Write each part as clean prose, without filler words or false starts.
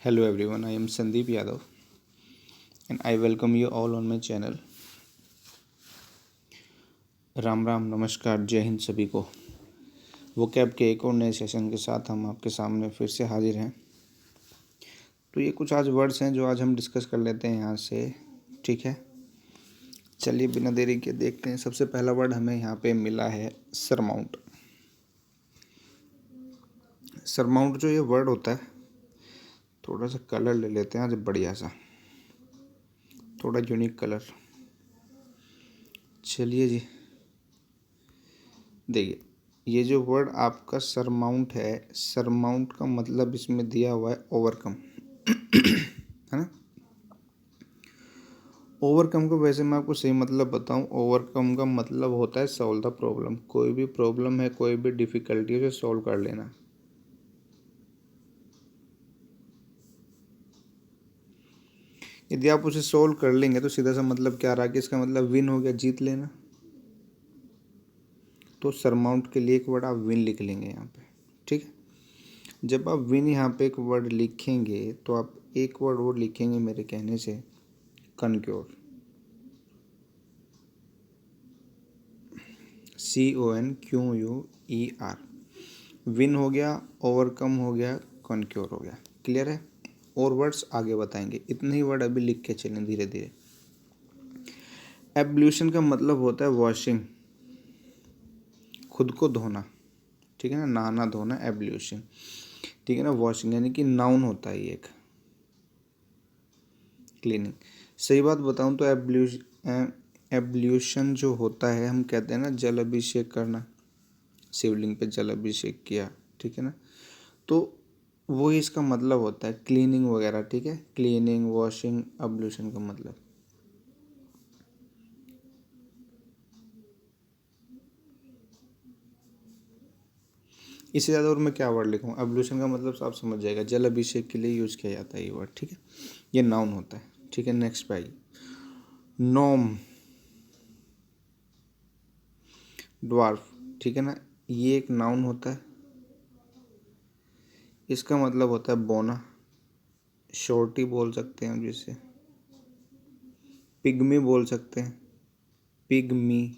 Hello everyone, I am Sandeep Yadav and I welcome you all on my channel. Ram Ram, नमस्कार, जय हिंद सभी को। वो कैब के एक और नए सेशन के साथ हम आपके सामने फिर से हाजिर हैं। तो ये कुछ आज वर्ड्स हैं जो आज हम डिस्कस कर लेते हैं यहाँ से, ठीक है। चलिए बिना देरी के देखते हैं। सबसे पहला वर्ड हमें यहाँ पे मिला है सरमाउंट। सरमाउंट जो ये वर्ड होता है, थोड़ा सा कलर ले लेते हैं आज, बढ़िया सा, थोड़ा यूनिक कलर। चलिए जी, देखिए ये जो वर्ड आपका सरमाउंट है, सरमाउंट का मतलब इसमें दिया हुआ है ओवरकम, है ना। ओवरकम को वैसे मैं आपको सही मतलब बताऊं, ओवरकम का मतलब होता है सॉल्व द प्रॉब्लम। कोई भी प्रॉब्लम है, कोई भी डिफिकल्टी है, उसे सॉल्व कर लेना। यदि आप उसे सॉल्व कर लेंगे तो सीधा सा मतलब क्या रहा कि इसका मतलब विन हो गया, जीत लेना। तो सरमाउंट के लिए एक वर्ड आप विन लिख लेंगे यहाँ पे, ठीक है। जब आप विन यहाँ पे एक वर्ड लिखेंगे तो आप एक वर्ड और लिखेंगे मेरे कहने से, कनक्योर। CONQUER। विन हो गया, ओवरकम हो गया, कॉन्क्योर हो गया। क्लियर है। और वर्ड्स आगे बताएंगे, इतने ही वर्ड अभी लिख के चलें धीरे धीरे। एब्ल्यूशन का मतलब होता है वॉशिंग, खुद को धोना, ठीक है ना, नहाना धोना, एब्ल्यूशन, ठीक है ना। वॉशिंग यानी कि नाउन होता है ये एक। क्लीनिंग, सही बात बताऊं तो एब्ल्यूशन जो होता है, हम कहते हैं ना जल अभिषेक करना, शिवलिंग पे जल अभिषेक किया, ठीक है ना। तो वो इसका मतलब होता है क्लीनिंग वगैरह, ठीक है। क्लीनिंग, वॉशिंग, एब्ल्यूशन का मतलब। इससे ज़्यादा और मैं क्या वर्ड लिखूँ। एब्ल्यूशन का मतलब आप समझ जाएगा, जल अभिषेक के लिए यूज़ किया जाता है ये वर्ड, ठीक है। ये नाउन होता है, ठीक है। नेक्स्ट पे आइए, नॉम, ड्वार्फ, ठीक है ना। ये एक नाउन होता है, इसका मतलब होता है बोना, शॉर्टी बोल सकते हैं हम जिसे, पिग्मी बोल सकते हैं, पिग्मी,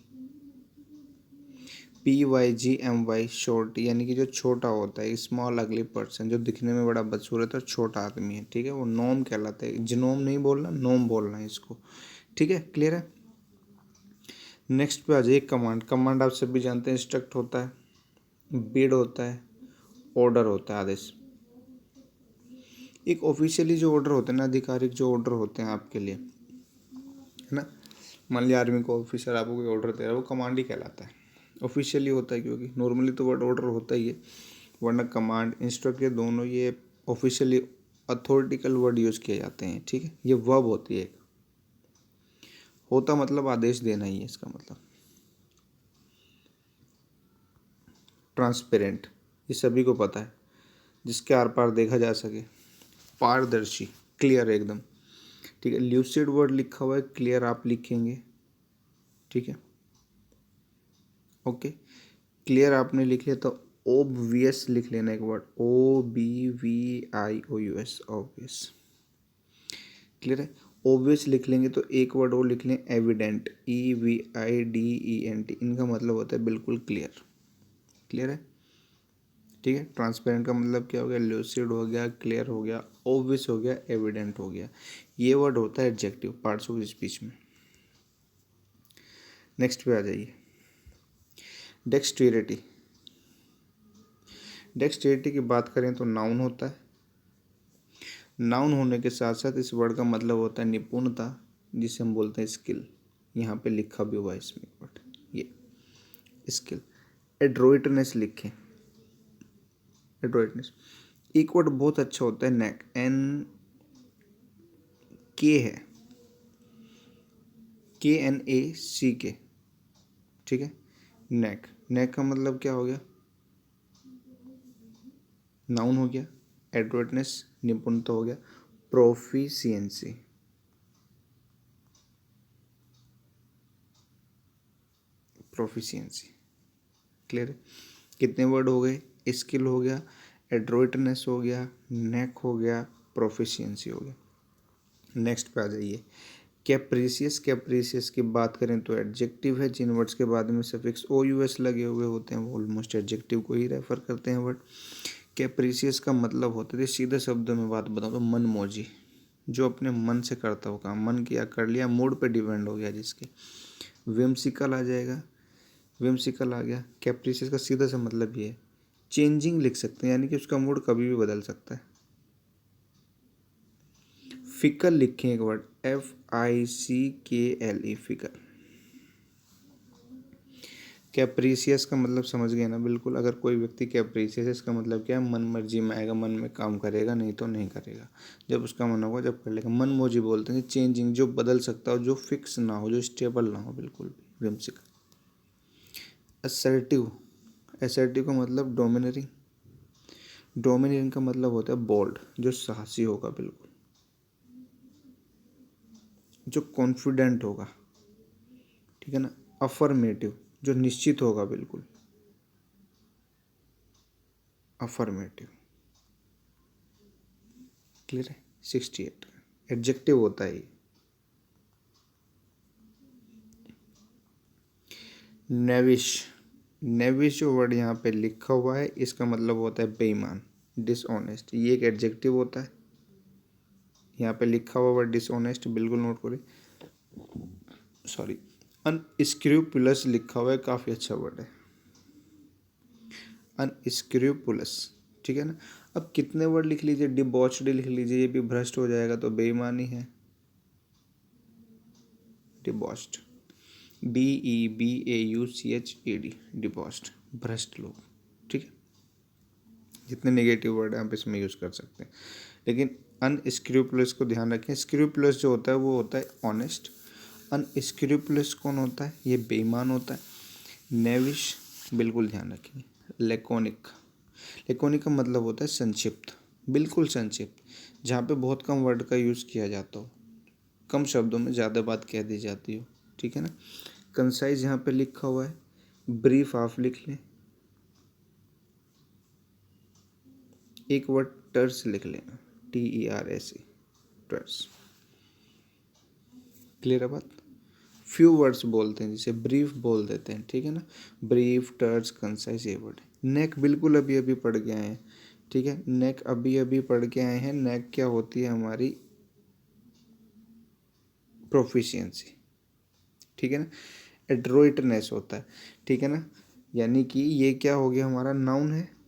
PYGMY, शॉर्ट यानी कि जो छोटा होता है, स्मॉल अगली पर्सन, जो दिखने में बड़ा बदसूरत और छोटा आदमी है, ठीक है। वो नोम कहलाता है। जिनोम नहीं बोलना, नोम बोलना है इसको, ठीक है। क्लियर है। नेक्स्ट पे आ जाइए, कमांड। कमांड आप सभी जानते हैं, इंस्ट्रक्ट होता है, बिड होता है, ऑर्डर होता है, आदेश। एक ऑफिशियली जो ऑर्डर होते हैं ना, आधिकारिक जो ऑर्डर होते हैं आपके लिए, है ना। मान लिया आर्मी को ऑफिसर आपको कोई ऑर्डर दे रहा है, वो कमांड ही कहलाता है। ऑफिशियली होता है, क्योंकि नॉर्मली तो वर्ड ऑर्डर होता ही है, वरना कमांड, इंस्ट्रक्ट, ये दोनों ये ऑफिशियली अथॉरिटिकल वर्ड यूज़ किए जाते हैं, ठीक है। ये वर्ब होती है एक, होता मतलब आदेश देना ही है इसका मतलब। ट्रांसपेरेंट, ये सभी को पता है, जिसके आर पार देखा जा सके, पारदर्शी, क्लियर एकदम, ठीक है। ल्यूसिड वर्ड लिखा हुआ है, क्लियर आप लिखेंगे, ठीक है। ओके, क्लियर आपने लिख लिया तो ओबवियस लिख लेना एक वर्ड, OBVIOUS, ऑब्वियस। क्लियर है। ऑब्वियस लिख लेंगे तो एक वर्ड और लिख लें, एविडेंट, EVIDENT। इनका मतलब होता है बिल्कुल क्लियर। क्लियर है, ठीक है। ट्रांसपेरेंट का मतलब क्या हो गया, ल्यूसिड हो गया, क्लियर हो गया, ऑब्वियस हो गया, एविडेंट हो गया। ये वर्ड होता है एडजेक्टिव, पार्ट्स ऑफ स्पीच में। नेक्स्ट पे आ जाइए, डेक्सटेरिटी। डेक्सटेरिटी की बात करें तो नाउन होता है। नाउन होने के साथ साथ इस वर्ड का मतलब होता है निपुणता, जिसे हम बोलते हैं स्किल। यहाँ पे लिखा भी हुआ है इसमें वर्ड, ये स्किल। एड्रोइटनेस लिखें, एड्रोइटनेस। एक वर्ड बहुत अच्छा होता है, नेक, NK है, KNACK, ठीक है। नेक, नेक का मतलब क्या हो गया, नाउन हो गया। एड्रोइटनेस, निपुणता हो गया। प्रोफिशिएंसी, प्रोफिशिएंसी, क्लियर है। कितने वर्ड हो गए, स्किल हो गया, एड्रोइटनेस हो गया, नेक हो गया, प्रोफिशिएंसी हो गया। नेक्स्ट पे आ जाइए, कैप्रीसियस। कैप्रीसियस की बात करें तो एडजेक्टिव है, जिन वर्ड्स के बाद में सफिक्स ओ यू एस लगे हुए होते हैं वो ऑलमोस्ट एडजेक्टिव को ही रेफर करते हैं वर्ड। कैप्रीसियस का मतलब होता है, सीधे शब्दों में बात बताऊँ तो मनमौजी, जो अपने मन से करता हो काम, मन किया कर लिया, मूड पे डिपेंड हो गया जिसके। विम्सिकल आ जाएगा, विम्सिकल आ गया। कैप्रीसियस का सीधा सा मतलब ये है, चेंजिंग लिख सकते हैं, यानी कि उसका मूड कभी भी बदल सकता है। फिकल लिखें एक वर्ड, FICKLE, फिकल। कैप्रीसियस का मतलब समझ गए ना बिल्कुल। अगर कोई व्यक्ति कैप्रीसियस है, इसका मतलब क्या है, मन मर्जी में आएगा, मन में काम करेगा, नहीं तो नहीं करेगा। जब उसका मन होगा जब कर लेगा। मनमौजी बोलते हैं चेंजिंग, जो बदल सकता हो, जो फिक्स ना हो, जो स्टेबल ना हो बिल्कुल भी, विम्सिकल। असर्टिव, असर्टिव का मतलब डोमिनरिंग। डोमिनरिंग का मतलब होता है बोल्ड, जो साहसी होगा बिल्कुल, जो कॉन्फिडेंट होगा, ठीक है ना। अफर्मेटिव, जो निश्चित होगा बिल्कुल, अफर्मेटिव। क्लियर है। 68 एडजेक्टिव होता है ये। नेविश, नेविश जो वर्ड यहाँ पे लिखा हुआ है, इसका मतलब होता है बेईमान, डिसऑनेस्ट। ये एक एडजेक्टिव होता है। यहाँ पे लिखा हुआ वर्ड डिसऑनेस्ट, बिल्कुल नोट करें। सॉरी, अनस्क्रूपुलस लिखा हुआ है, काफ़ी अच्छा वर्ड है, अनस्क्रूपुलस, ठीक है ना। अब कितने वर्ड लिख लीजिए, डिबॉच्ड लिख लीजिए, ये भी भ्रष्ट हो जाएगा, तो बेईमानी है, डिबॉच्ड, BEBAUCHED, डिबॉच्ड, भ्रष्ट लोग, ठीक है। जितने नेगेटिव वर्ड हैं आप इसमें यूज़ कर सकते हैं, लेकिन अनस्क्रूपुलस को ध्यान रखें। स्क्रूपुलस जो होता है वो होता है ऑनेस्ट, अनस्क्रूपुलस कौन होता है, ये बेईमान होता है। नेविश बिल्कुल ध्यान रखेंगे। लेकोनिक, लेकोनिक का मतलब होता है संक्षिप्त, बिल्कुल संक्षिप्त, जहाँ पे बहुत कम वर्ड का यूज़ किया जाता हो, कम शब्दों में ज़्यादा बात कह दी जाती हो, ठीक है ना। कंसाइज यहाँ पे लिखा हुआ है, ब्रीफ आप लिख लें। एक वर्ड टर्स लिख लेना, TERS, टर्स। क्लियर है बात। फ्यू वर्ड्स बोलते हैं, जिसे ब्रीफ बोल देते हैं, ठीक है ना। ब्रीफ, टर्स, कंसाइज, ये वर्ड। नेक बिल्कुल अभी अभी पढ़ के आए हैं, ठीक है। नेक अभी अभी पढ़ के आए हैं। नेक क्या होती है, हमारी प्रोफिशिएंसी, ठीक है ना। एड्रोइटनेस होता है, ठीक है ना। यानी कि ये क्या हो गया, हमारा नाउन है,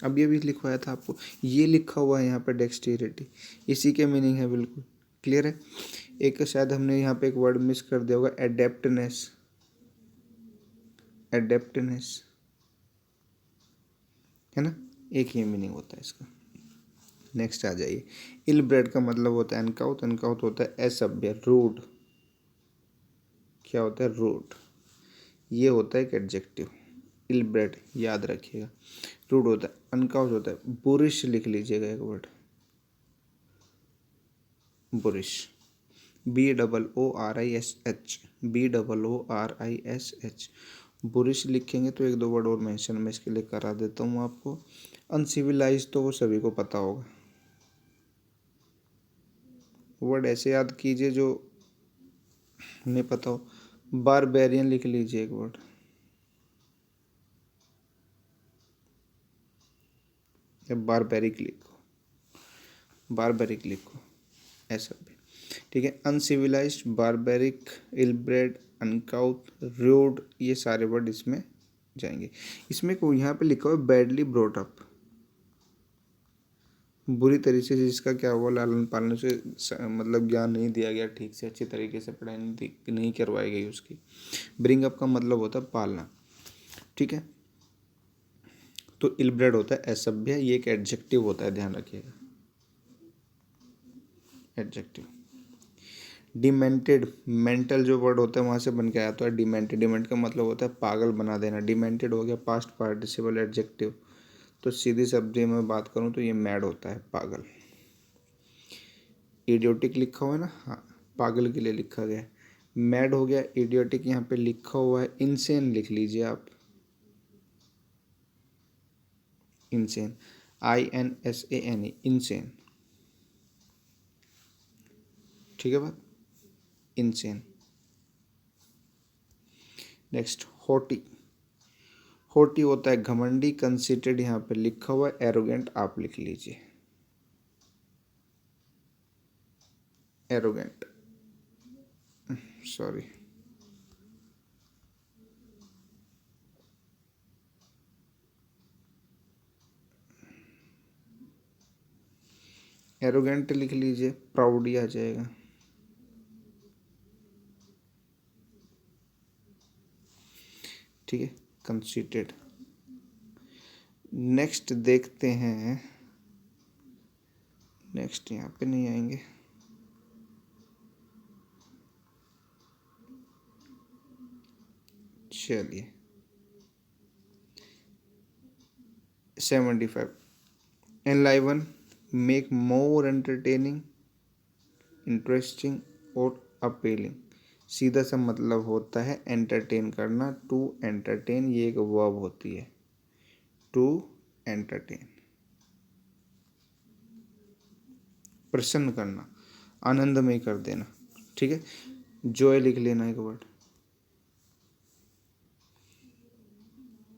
अभी अभी लिखवाया था आपको, ये लिखा हुआ है यहाँ पे डेक्सटेरिटी, इसी के मीनिंग है बिल्कुल। क्लियर है। एक शायद हमने यहाँ पे एक वर्ड मिस कर दिया होगा, एडेप्टनेस, एडेप्टनेस, है ना, एक ही मीनिंग होता है इसका। नेक्स्ट आ जाइए, इल ब्रेड का मतलब होता है अनकाउथ, अनकाउथ होता है असभ्य, रूड। क्या होता है, रूड, ये होता है एक एडजेक्टिव। इल ब्रेड याद रखिएगा, रूड होता है। अनकाउथ होता है बुरिश, लिख लीजिएगा एक वर्ड, बुरिश, BOORISH, BOORISH, बुरिश लिखेंगे तो एक दो वर्ड और मेंशन मैं इसके लिए करा देता हूँ आपको। अनसिविलाइज तो वो सभी को पता होगा, वर्ड ऐसे याद कीजिए जो नहीं पता हो। बारबेरियन लिख लीजिए एक वर्ड, या बारबेरिक लिखो, बारबेरिक लिखो, ऐसा भी, ठीक है। अनसिविलाइज्ड, बारबेरिक, इलब्रेड, अनकाउथ, रूड, ये सारे वर्ड इसमें जाएंगे। इसमें को यहाँ पे लिखा हुआ है बैडली ब्रॉट अप, बुरी तरीके से जिसका क्या हुआ, लालन पालन से मतलब ज्ञान नहीं दिया गया ठीक से, अच्छी तरीके से पढ़ाई नहीं करवाई गई उसकी। ब्रिंग अप का मतलब होता है पालना, ठीक है। तो इलब्रेड होता है असभ्य, ये एक एडजेक्टिव होता है, ध्यान रखिएगा, एडजेक्टिव। डिमेंटेड, मेंटल जो वर्ड होता है वहाँ से बन के आया, तो है डिमेंटेड। डिमेंट का मतलब होता है पागल बना देना, डिमेंटेड हो गया पास्ट पार्टिसिपल एडजेक्टिव। तो सीधी शब्दी में बात करूँ तो ये मैड होता है, पागल। इडियोटिक लिखा हुआ है ना, हाँ, पागल के लिए लिखा गया है। मैड हो गया, इडियोटिक यहाँ पे लिखा हुआ है। इनसेन लिख लीजिए आप, इनसेन, INSANE, इनसेन। ठीक है बात, इनसेन। नेक्स्ट हॉटी, हॉटी होता है घमंडी, कंसीटेड यहाँ पे लिखा हुआ है, एरोगेंट आप लिख लीजिए, एरोगेंट, सॉरी, एरोगेंट लिख लीजिए, प्राउड ही आ जाएगा। ठीक है, कंसीटेड। नेक्स्ट देखते हैं, नेक्स्ट यहाँ पे नहीं आएंगे, चलिए 75, एनलाइवन, मेक मोर एंटरटेनिंग, इंटरेस्टिंग और अपीलिंग। सीधा सा मतलब होता है एंटरटेन करना, टू एंटरटेन, ये एक वर्ब होती है, टू एंटरटेन, प्रसन्न करना, आनंदमय कर देना। ठीक है, जॉय लिख लेना एक वर्ड।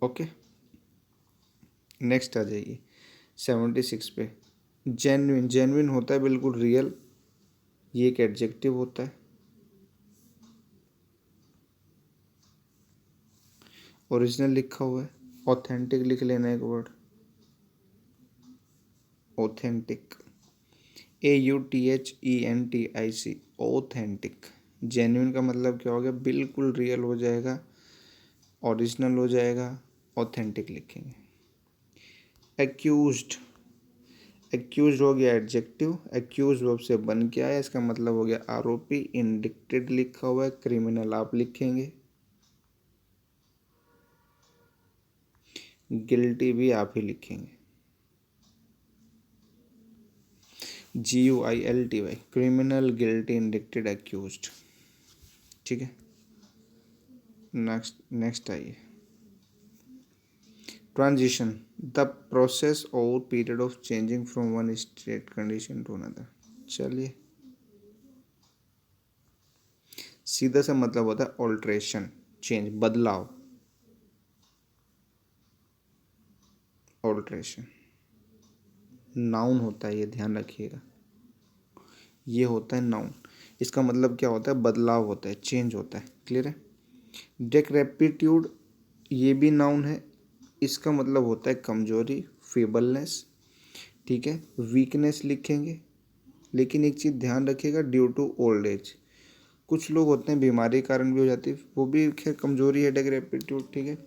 ओके, नेक्स्ट आ जाइए 76 पे, जेन्युइन, जेन्युइन होता है बिल्कुल रियल, ये एक एडजेक्टिव होता है। ओरिजिनल लिखा हुआ है, ऑथेंटिक लिख लेना एक word, authentic, AUTHENTIC, authentic. Genuine का मतलब क्या हो गया, बिल्कुल रियल हो जाएगा, ओरिजिनल हो जाएगा, ऑथेंटिक लिखेंगे। एक्यूज्ड, एक्यूज हो गया एडजेक्टिव, एक्यूज वर्ब से बन के आया, इसका मतलब हो गया आरोपी, इंडिक्टेड लिखा हुआ है, क्रिमिनल आप लिखेंगे, गिल्टी भी आप ही लिखेंगे, GUILTY, criminal, guilty, indicted, accused. ठीक है, नेक्स्ट आइए, ट्रांजिशन, द प्रोसेस और period of changing from one state condition to another. चलिए, सीधा सा मतलब होता है ऑल्ट्रेशन, चेंज, बदलाव, ऑल्ट्रेशन, नाउन होता है ये, ध्यान रखिएगा, ये होता है नाउन, इसका मतलब क्या होता है, बदलाव होता है, चेंज होता है। क्लियर है। डेक्रेपिट्यूड, ये भी नाउन है, इसका मतलब होता है कमजोरी, फेबलनेस। ठीक है, वीकनेस लिखेंगे, लेकिन एक चीज़ ध्यान रखिएगा, ड्यू टू ओल्ड एज, कुछ लोग होते हैं बीमारी के कारण भी हो जाती है, वो भी खैर कमजोरी है, डेक्रेपिट्यूड। ठीक है,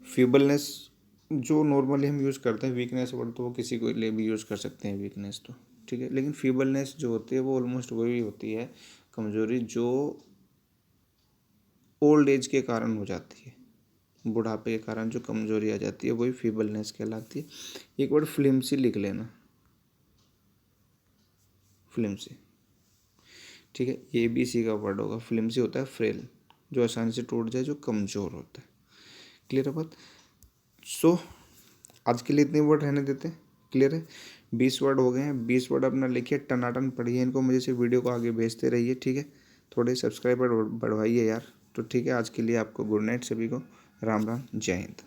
फीबलनेस जो नॉर्मली हम यूज़ करते हैं, वीकनेस वर्ड तो वो किसी को लिए भी यूज़ कर सकते हैं, वीकनेस तो ठीक है, लेकिन फीबलनेस जो होती है वो ऑलमोस्ट वही होती है, कमजोरी जो ओल्ड एज के कारण हो जाती है, बुढ़ापे के कारण जो कमजोरी आ जाती है वही फीबलनेस कहलाती है। एक वर्ड फ्लिम्सी लिख लेना, फ्लिम्सी। ठीक है, ABC का वर्ड होगा, फ्लिम्सी होता है फ्रेल, जो आसानी से टूट जाए, जो कमज़ोर होता है। क्लियर है बात। सो आज के लिए इतने वर्ड रहने देते हैं। क्लियर है, 20 वर्ड हो गए हैं, 20 वर्ड अपना लिखिए, टनाटन पढ़िए इनको, मुझे से वीडियो को आगे भेजते रहिए। ठीक है, थोड़े सब्सक्राइबर बढ़वाइए यार। तो ठीक है, आज के लिए आपको गुड नाइट सभी को, राम राम, जय हिंद।